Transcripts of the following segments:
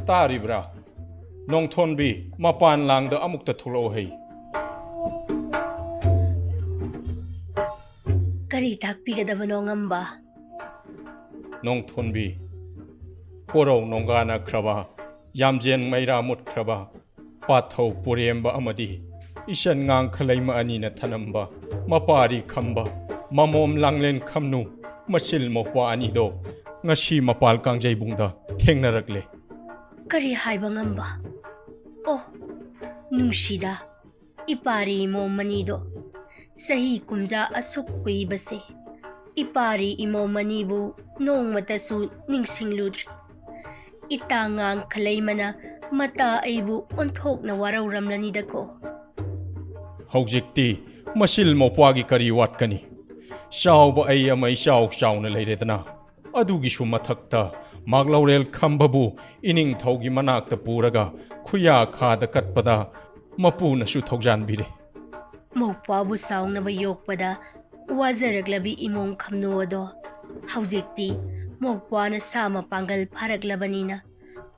Taribra Nong Thoibi Mapan Lang the Amukta Thulohi Kari takpigadabano ngamba Nong Thoibi Koro Nongana Kraba Yamjen Maira Mut Kraba Patho Puremba Amadi Ishan Ngang Kalaima Anina Tanamba Mapari Khamba Mamom Langlen Kamnu Masil Mopwa Anido Ngashi Mapal Kangjay Bungda Tengnarakle Kari haiba ngamba Oh Nungshida Ipari mo manido Sahi kumja asuk kuibase Ipari imo manibu Nong matasu ningsingludri Itangang kalaimana Mata aibu onthok na waraw ramlanida ko Haujikti Masil Mopwagi Kari Watkani Shauba ay may shaw na layredana Adugi mathakta Maglaurel Khambabu Ining Thogi Manakta Puraga Kuya Khada Katpada Mapu na su Thogjan Bire Mopwabu saung na bayokpada Wazaraglabi imong khamnuado Haujikti Mopwa na sama panggal paraglabanina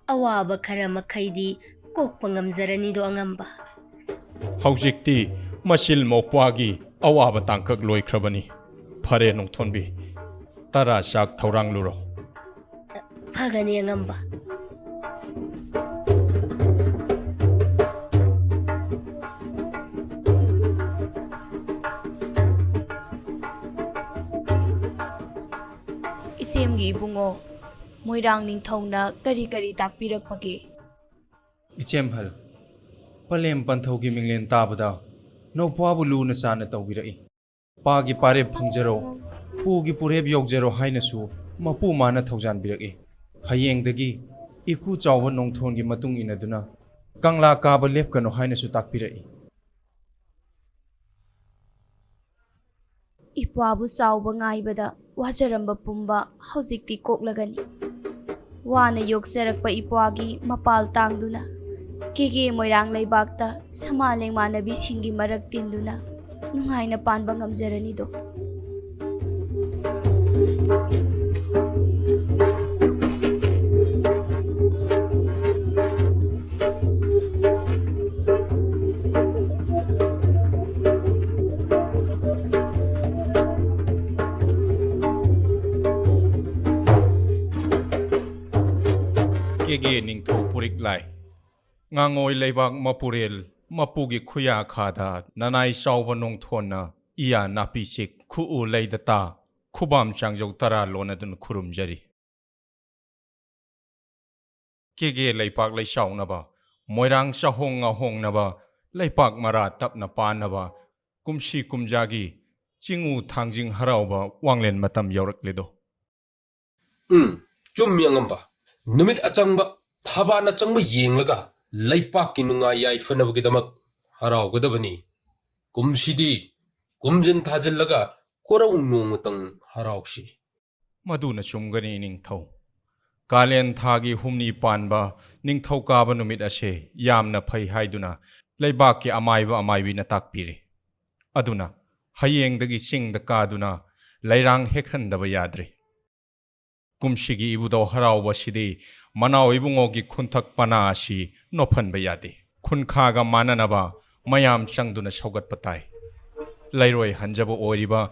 Awaba khara makhaidi kokpangamzaranido angamba Haujikti Masil Mopwagi Awaba Tangkak Loikrabani Phare Nong Thoibi Tara Sak Thaurang Luro Phagani angamba Isemgi Ibudhou Moirang Ningthongna kari takpirakpage Ichem hal Palem Panthogi Minglen Tabada No Pwabu Luna Sana Tawbirai Pagi Pare Pangjaro Pugi Pureb Yogjero Hainasu Mapu Mana Thogjan Biraki Hayeng Dagi Iku Chawa Nong Thongi Matung Inaduna Kangla Kaba Lepkano Hainasu Takpirai Ipwabu sauba ngaibada wajaramba pumba hauzikti koklagani Wana yoksarakpa ipwagi mapal tangduna Kege Moirang Leibakta samaleng manabi singi marak tinduna Nungaina panba ngamzaranido Kege Ningtho Purik Lai Ngangoi Leibak Mapurel Mapugi Kuya Khada Nanai Sauba Nong Thona Iya Napisik Kuu Leidata Kubam Changjau Tara Lonadun Kurum Jari Kege Leipak Lei Shaunaba Moirang Shahonga Hongnaba Leipak Mara Tapna Panaba Kumshi Kumjagi Chingu Thangjing Harauba Wanglen Matam Yorak Lido Chumyangamba Numit Achangba Tabana Changba Yinglaga Laipak Kinunga Yai Fanavagidamak Harau Gadabani Kumshidi Kumjin Tajillaga Kora Unumutang Haraushi Maduna Chumgani Ningtho Kalen Thagi Humni Panba Ningtho Kaba Numit Ashe Yamna Pai Haiduna Leibaki Amaiba Amaibi Natakpiri Aduna Hayeng Dagi Sing the Kaduna Lairang Hekhandaba Yadri Kumshigi Ibudhou Harauba Shidi Manao Ibungogi Kuntak Panashi Nopan Bayadi Kunkhaga Mananaba Mayam Changduna Shogat Patai Lairoi Hanjabo Oriba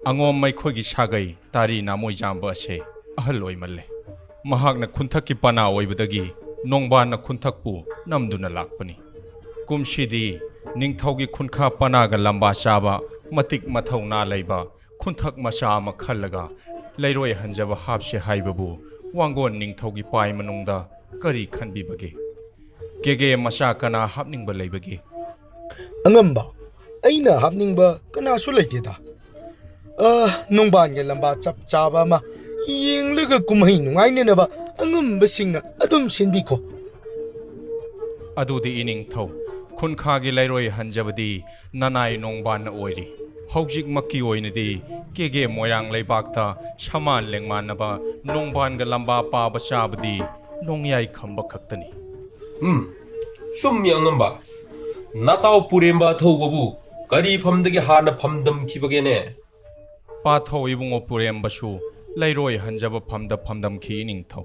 Angom Maikogi Shagai Tari Namoi Jamba She Ahaloi Male Mahagna Kuntaki Pana Oibadagi Nongbana Kuntakpu Namduna Lakpani Kumshidi Ningthogi Kunkha Panaga Lamba Shaba Matik Mathauna Leiba Kuntak Masha Makhalaga Lairoi Hanjaba Hapshe Haibabu Wangon Ningthogi Pai Manungda Kari Khanbi Bagi Kege Masha Kana Hapning Balebagi Angamba Aina hapning ba kana sulaitida Nongban ge lamba chap chaba ma yinglaga kumhai nungai ne ba angamba singna adum sinbiko Adudi ining tho Kunkha gi lairoi hanjabadi nanai nongban na oiri Haujik Maki oinadi Kege Moirang Leibakta Shaman Lengmanaba Nongban ga lamba pa basabadi Nongyai Khamba Khaktani Chumyangamba Natao Puremba Thobabu Kari Famdagi Hana Famdam Kibagene Patho Ibudhou Purembasu Lairoi Hanjaba Famdam Ki ining tho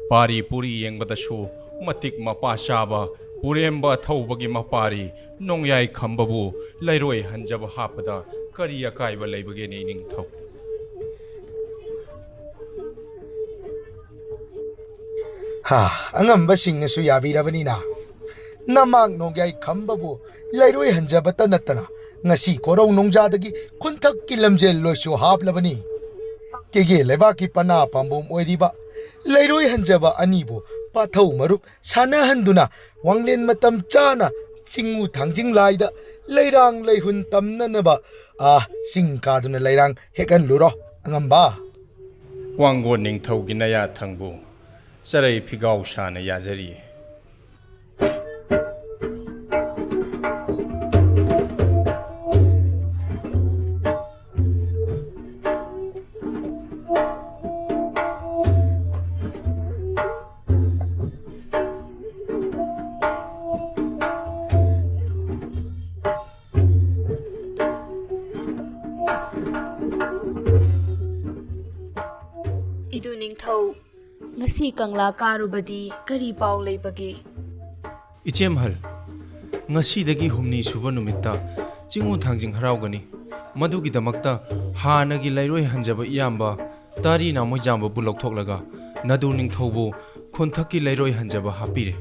Pari puri yengbadashu matik mapa shaba puremba thawbagi mapari nongyai khambabu lairoi hanjaba hapada kari akaiba leibage ne ningthau. Angamba singnasu yabirabanina. Namang nongyai khambabu lairoi hanjabata natana ngasi korong nongjadagi kuntak kilamjel loisu haplabani. Kege lebaki pana pambum oiriba lairoi hanjaba anibu pathau marup sana handuna wanglen matam chana singu thangjing laida leirang leihun tamnanaba singkaduna leirang hekan luro angamba. Wango ningthau ginaya thangbu sarai phigau shana yazari. Idu ningthau ngasi kangla karubadi kari paw leibage. Ichemhal ngasi dagi humni suba numitta chingu thangjing haraugani madugi damakta hanagi lairoi hanjaba iyamba tari na moijamba bulok thoklaga nadu ningthaubu khonthaki lairoi hanjaba hapire.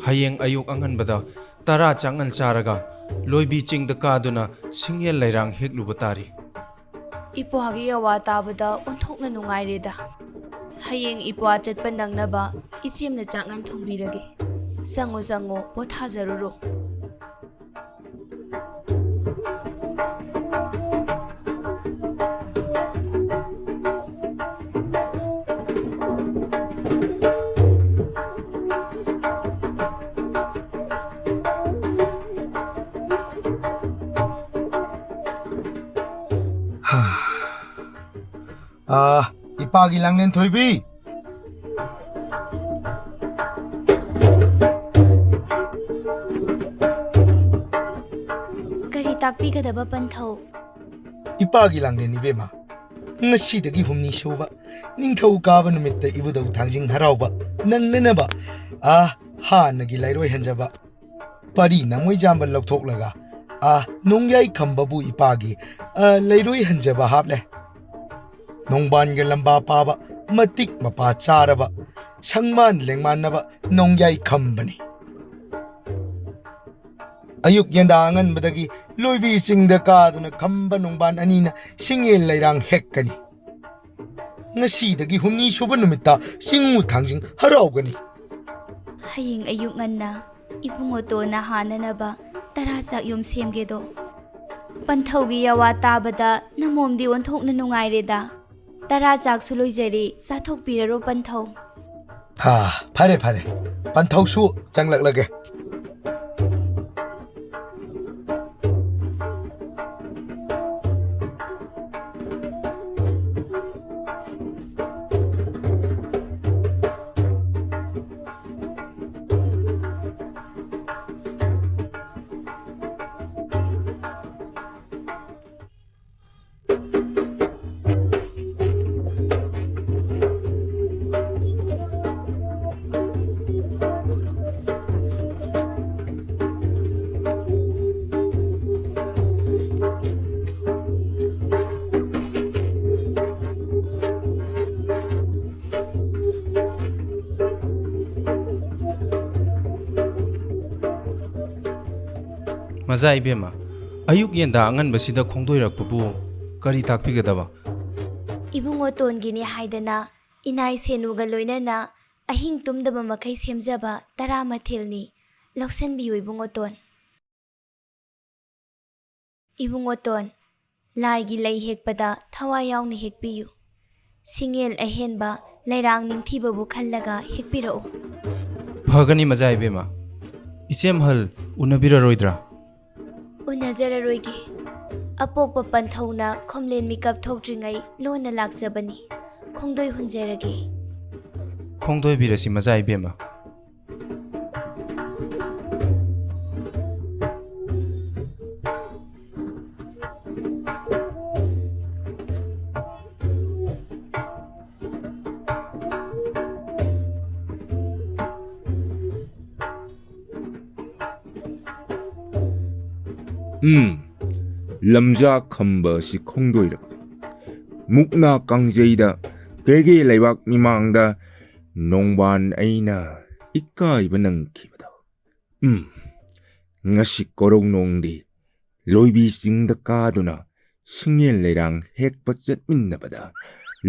Hayeng ayuk anganbada tara changal charaga loibi chingda kaduna singel lairang hekluba tari. Ipwagi yawa tabada onthokna nungaireda. Hayeng ipwa chatpa nangnaba ichemna changan thongbirage. Sango sango pothazaruro. Ipagi langlen Thoibi. Kari takpigadaba panthau. Ipagi langlen ibema. Ngasidagi humni suba ningthau kaba numitta Ibudhou Thangjing harauba nangnanaba hanagi lairoi hanjaba pari namoi jamba lokthok nongyai khambabu ipagi lairoi hanjaba haple. Nongban ge lamba paba matik mapa charaba sangman lengmanaba nongyai khambani. Ayuk yanda angan badagi loibi singda kaduna khamba nongban anina singel lairang hekkani. Ngasi dagi humni suba numitta singu thangjing haraugani. Hayeng ayuk nganna ibungoto na hananaba tarasak yum semgedo. Panthaugi yawa tabada namomdi onthokna nungaireda. Tarachak suloijari sathok piraro panthau. Phare panthau su changlak lage. Maza ibema ayuk yenda angan basida khongdoirakpabu kari takpigadaba. Ibungoton gini haidana inai senuga loinana ahing tumdaba makai semjaba taramathilni loksanbiyo ibungoton. Ibungoton laigi lei hekpada thawai yauna hekpiyu. Singel ahenba lairang ningthibabu khallaga hekpirao. Phagani maza ibema ichemhal unabiraroidra. Unazararoigi apokpa panthauna khomlen mikap thokdringai lona lakjabani khongdoi hunjarage. Khongdoi birasi maza ibema. lamja khamba si khongdoi rak mukna kangjeida pege leibak mimangda nongban aina ikai banang kibada ngasi korong nongdi loibi singda kaduna singel leirang hekpa chatminnabada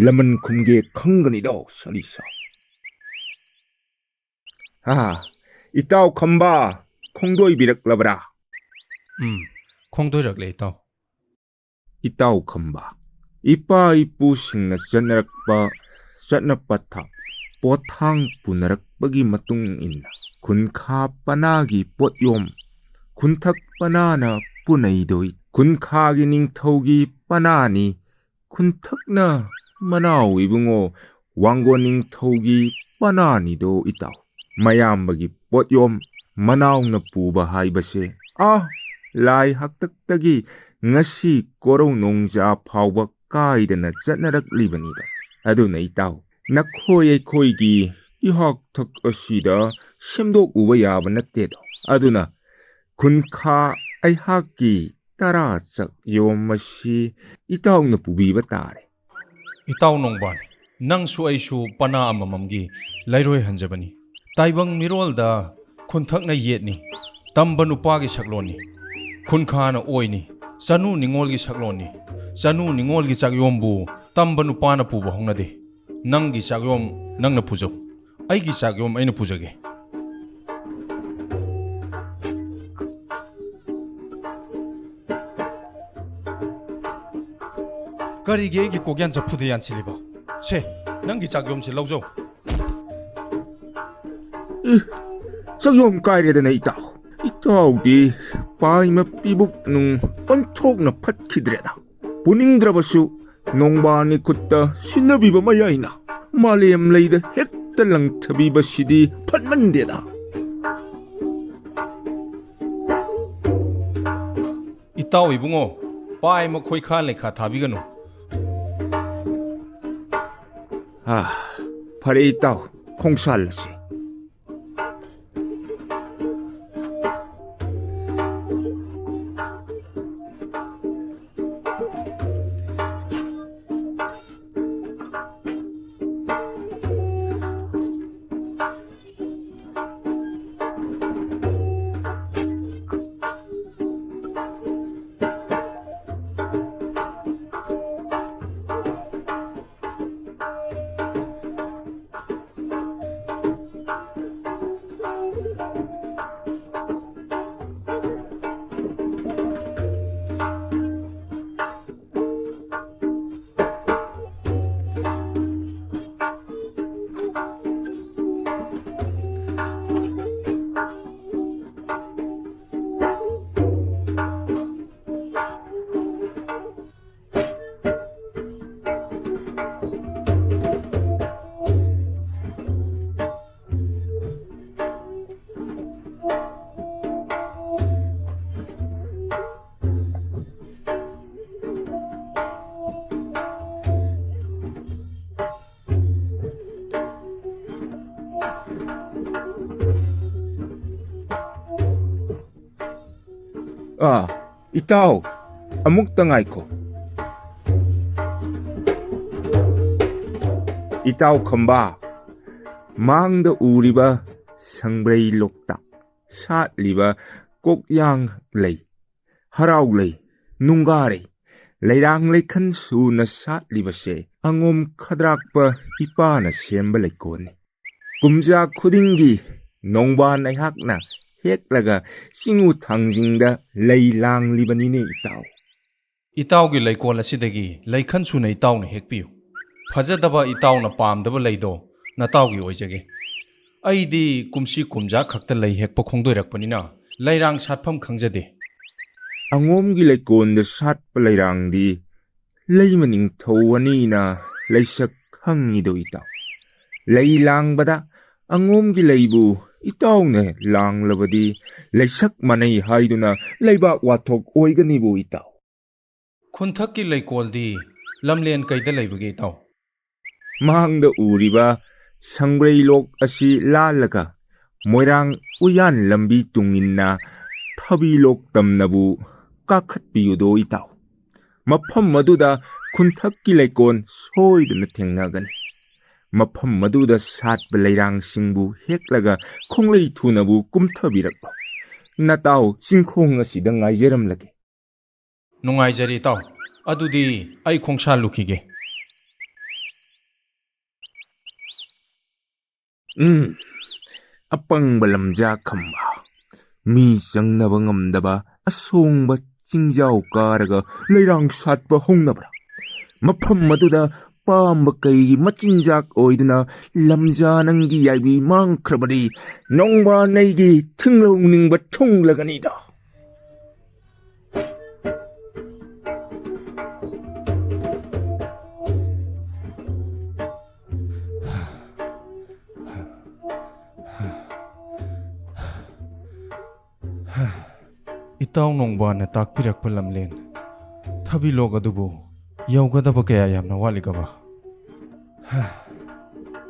laman khumge khangganido salisa itaw khamba khongdoi biraklabra 콩도이락 레 이따오. itaw khamba ipa ipu singna chatnapatha pothang punarakpagi matung inna kunkha panagi potyom kunthak panana punaidoi kunkha gi ningthaugi panani kunthakna manau ibungo wanggo ningthaugi panani do itaw mayambagi potyom manau na puba haibase lai haktaktagi ngasi korong nongja phawba kaidana chatnaraklibanida aduna itaw nakhoi gi ihak thak asida semdok uba yaba nattedo aduna kunkha aihaki tara chak yomasi itaw na pubiba tare 이따오 농반 낭수 아이수 빠나 아마맘기 라이로에 한자바니 타이방 미롤다 콘탁나 예트니 tamba nupagi sakloni khunkhana oini chanu ningolgi sakloni chanu ningolgi chakyombu tamba nupana puba hongnade nanggi chakyom nangna pujo aigi chakyom aina pujage karige gi kokyan cha phude yan chiliba che nanggi chakyom se lawjo chakyom kaireda na itaw di paima pibuk nung ontok na patkidreda puningdrabasu nongbani kutta sinabiba mayaina maliyam leida hektalang tabiba sidi patmandeda itaw ibungo paima khoi kha lekha thabiganu pare itaw khongsalasi itaw amuk tangay ko itaw khamba mangda uriba sangbray loktak satliba kokyang lei haraw lei nungare leirang leikhan su na satliba se angom khadrakpa ipana semba leikone kumja khudingi nongban aihakna heklaga singu thangjingda leilang libanine itaw gi leikol asidagi leikhan suna itaw na hekpiu phajadaba itaw na pamdaba leido nataw gi oijage aidi kumsi kumja khakta lei hekpa khongdoirakpanina leirang satpham khangjade angom gi leikonda satpa leirangdi leimaning thowani na leisak khangido itaw leilangbada angom gi leibu itaw ne langlabadi leisak manai haiduna leibak wathok oiganibu itaw khunthak ki leikoldi lamlen kaida leibage itaw mahangda uriba sangbray lok asi lalaga moirang uyan lambi tunginna thabi lok tamnabu ꯀꯥꯈꯠꯄꯤꯌꯨꯗꯣ ꯏꯇꯥꯎ ꯃꯐꯝ ꯃꯗꯨꯗ ꯈꯨꯟꯊꯛꯀꯤ ꯂꯩꯀꯣꯜ ꯁꯣꯏꯗꯅ ꯊꯦꯡꯅꯒꯅꯤ ꯃꯐꯝ ꯃꯗꯨꯗ ꯁꯥꯠꯄ ꯂꯩꯔꯥꯡꯁꯤꯡꯕꯨ ꯍꯦꯛꯂꯒ ꯈꯣꯡꯂꯩ ꯊꯨꯅꯕꯨ ꯀꯨꯝꯊꯕꯤꯔꯛꯄ ꯅꯇꯥꯎ ꯆꯤꯡꯈꯣꯡ ꯑꯁꯤꯗ ꯉꯥꯏꯖꯔꯝꯂꯒꯦ ꯅꯨꯡꯉꯥꯏꯖꯔꯤ ꯏꯇꯥꯎ ꯑꯗꯨꯗꯤ ꯑꯩ ꯈꯣꯡꯁꯥꯜꯂꯨꯈꯤꯒꯦ ꯑꯄꯪꯕ ꯂꯝꯖꯥ ꯈꯝꯕ ꯃꯤ ꯆꯪꯅꯕ ꯉꯝꯗꯕ ꯑꯁꯣꯡꯕ ꯆꯤꯡꯖꯥꯎ ꯀꯥꯔꯒ ꯂꯩꯔꯥꯡ ꯁꯥꯠꯄ ꯍꯧꯅꯕ꯭ꯔꯥ ꯃꯐꯝ ꯃꯗꯨꯗ ꯄꯥꯝꯕ ꯀꯩꯒꯤ ꯃꯆꯤꯟꯖꯥꯛ ꯑꯣꯏꯗꯨꯅ ꯂꯝꯖꯥ ꯅꯪꯒꯤ ꯌꯥꯏꯕꯤ ꯃꯥꯡꯈ꯭ꯔꯕꯗꯤ ꯅꯣꯡꯕꯥꯟ ꯑꯩꯒꯤ ꯊꯤꯡꯂꯧꯅꯤꯡꯕ ꯊꯨꯡꯂꯒꯅꯤꯗ ꯏꯇꯥꯎ ꯅꯣꯡꯕꯥꯟꯅ ꯇꯥꯛꯄꯤꯔꯛꯄ ꯂꯝꯂꯦꯟ ꯊꯕꯤꯂꯣꯛ ꯑꯗꯨꯕꯨ ꯌꯧꯒꯗꯕ ꯀꯌꯥ ꯌꯥꯝꯅ ꯋꯥꯠꯂꯤꯒꯕ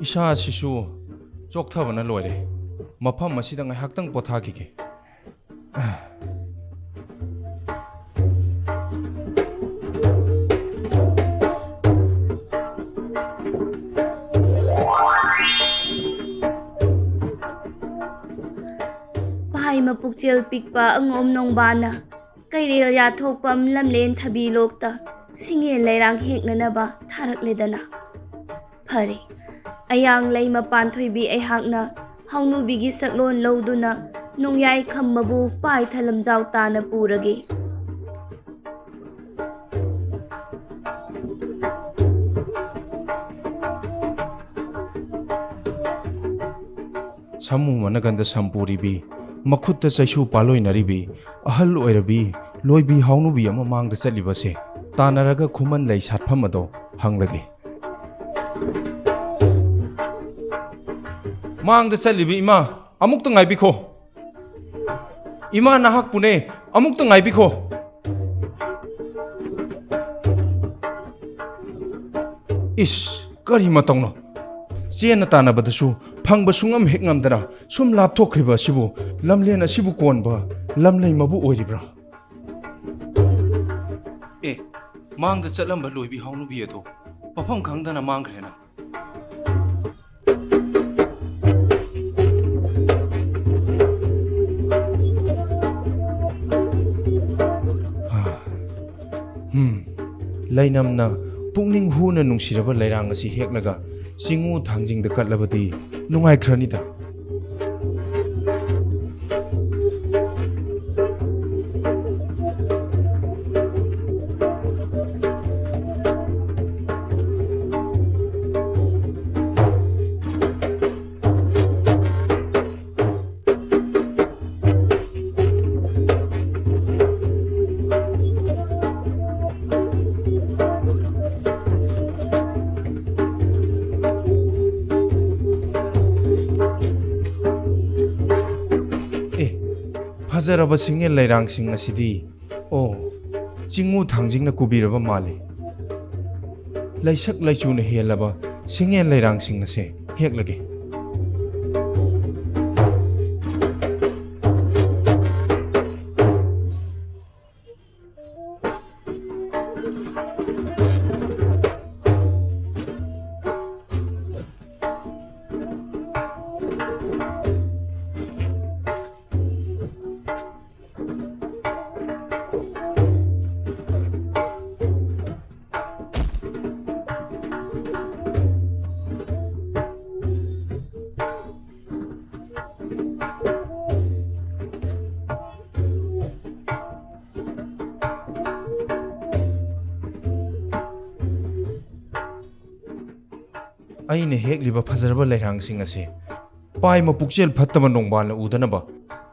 ꯏꯁꯥ ꯑꯁꯤꯁꯨ ꯆꯣꯛꯊꯕꯅ ꯂꯣꯏꯔꯦ ꯃꯐꯝ ꯑꯁꯤꯗ ꯉꯥꯏꯍꯥꯛꯇꯪ ꯄꯣꯊꯥꯈꯤꯒꯦ ꯄꯥꯏ ꯃꯄꯨꯛꯆꯦꯜ ꯄꯤꯛꯄ ꯑꯉꯣꯝ ꯅꯣꯡꯕꯥꯟꯅ ꯀꯩꯔꯦꯜ ꯌꯥꯊꯣꯛꯄꯝ ꯂꯝꯂꯦꯟ ꯊꯕꯤꯂꯣꯛꯇ ꯁꯤꯡꯌꯦꯟ ꯂꯩꯔꯥꯡ ꯍꯦꯛꯅꯅꯕ ꯊꯥꯔꯛꯂꯦꯗꯅ ꯐꯔꯦ ꯑꯌꯥꯡ ꯂꯩ ꯃꯄꯥꯟ ꯊꯣꯏꯕꯤ ꯑꯩꯍꯥꯛꯅ ꯍꯧꯅꯨꯕꯤꯒꯤ ꯁꯛꯂꯣꯟ ꯂꯧꯗꯨꯅ ꯅꯣꯡꯌꯥꯏ ꯈꯝꯕꯕꯨ ꯄꯥꯏꯊ ꯂꯝꯖꯥꯎ ꯇꯥꯅ ꯄꯨꯔꯒꯦ ꯁꯃꯨ ꯃꯅꯒꯟꯗ ꯁꯝꯄꯨꯔꯤꯕꯤ ꯃꯈꯨꯠꯇ ꯆꯩꯁꯨ ꯄꯥꯂꯣꯏꯅꯔꯤꯕꯤ ꯑꯍꯜ ꯑꯣꯏꯔꯕꯤ ꯂꯣꯏꯕꯤ ꯍꯥꯎꯅꯨꯕꯤ ꯑꯃ ꯃꯥꯡꯗ ꯆꯠꯂꯤꯕꯁꯦ ꯇꯥꯟꯅꯔꯒ ꯈꯨꯃꯟ ꯂꯩ ꯁꯥꯠꯐꯝ ꯑꯗꯣ ꯍꯪꯂꯒꯦ ꯃꯥꯡꯗ ꯆꯠꯂꯤꯕꯤ ꯏꯃꯥ ꯑꯃꯨꯛꯇ ꯉꯥꯏꯕꯤꯈꯣ ꯏꯃꯥ ꯅꯍꯥꯛꯄꯨꯅꯦ ꯑꯃꯨꯛꯇ ꯉꯥꯏꯕꯤꯈꯣ ꯏꯁ ꯀꯔꯤ ꯃꯇꯧꯅꯣ ꯆꯦꯟꯅ ꯇꯥꯟꯅꯕꯗꯁꯨ ꯐꯪꯕ ꯁꯨꯡꯉꯝ ꯍꯦꯛ ꯉꯝꯗꯅ ꯁꯨꯝ ꯂꯥꯞꯊꯣꯛꯈ꯭ꯔꯤꯕ ꯑꯁꯤꯕꯨ ꯂꯝꯂꯦꯟ ꯑꯁꯤꯕꯨ ꯀꯣꯟꯕ ꯂꯝꯂꯩꯃꯕꯨ ꯑꯣꯏꯔꯤꯕ꯭ꯔꯥ ꯃꯥꯡꯗ ꯆꯠꯂꯝꯕ ꯂꯣꯏꯕꯤ ꯍꯥꯎꯅꯨꯕꯤ ꯑꯗꯣ ꯃꯐꯝ ꯈꯪꯗꯅ ꯃꯥꯡꯈ꯭ꯔꯦꯅ ꯂꯩꯅꯝꯅ ꯄꯨꯛꯅꯤꯡ ꯍꯨꯅ ꯅꯨꯡꯁꯤꯔꯕ ꯂꯩꯔꯥꯡ ꯑꯁꯤ ꯍꯦꯛꯂꯒ ꯆꯤꯡꯉꯨ ꯊꯥꯡꯖꯤꯡꯗ ꯀꯠꯂꯕꯗꯤ ꯅꯨꯡꯉꯥꯏꯈ꯭ꯔꯅꯤꯗ ꯐꯖꯔꯕ ꯁꯤꯡꯌꯦꯟ ꯂꯩꯔꯥꯡꯁꯤꯡ ꯑꯁꯤꯗꯤ ꯆꯤꯡꯉꯨ ꯊꯥꯡꯖꯤꯡꯅ ꯀꯨꯕꯤꯔꯕ ꯃꯥꯜꯂꯤ ꯂꯩꯁꯛ ꯂꯩꯆꯨꯅ ꯍꯦꯜꯂꯕ ꯁꯤꯡꯌꯦꯟ ꯂꯩꯔꯥꯡꯁꯤꯡ ꯑꯁꯦ ꯍꯦꯛꯂꯒꯦ ꯑꯩꯅ ꯍꯦꯛꯂꯤꯕ ꯐꯖꯔꯕ ꯂꯩꯔꯥꯡꯁꯤꯡ ꯑꯁꯤ ꯄꯥꯏ ꯃꯄꯨꯛꯆꯦꯜ ꯐꯠꯇꯕ ꯅꯣꯡꯕꯥꯟꯅ ꯎꯗꯅꯕ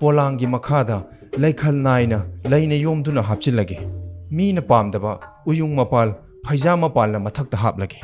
ꯄꯣꯂꯥꯡꯒꯤ ꯃꯈꯥꯗ ꯂꯩꯈꯜ ꯅꯥꯏꯅ ꯂꯩꯅ ꯌꯣꯝꯗꯨꯅ ꯍꯥꯞꯆꯤꯜꯂꯒꯦ ꯃꯤꯅ ꯄꯥꯝꯗꯕ ꯎꯌꯨꯡ ꯃꯄꯥꯜ ꯐꯩꯖꯥ ꯃꯄꯥꯜꯅ ꯃꯊꯛꯇ ꯍꯥꯞꯂꯒꯦ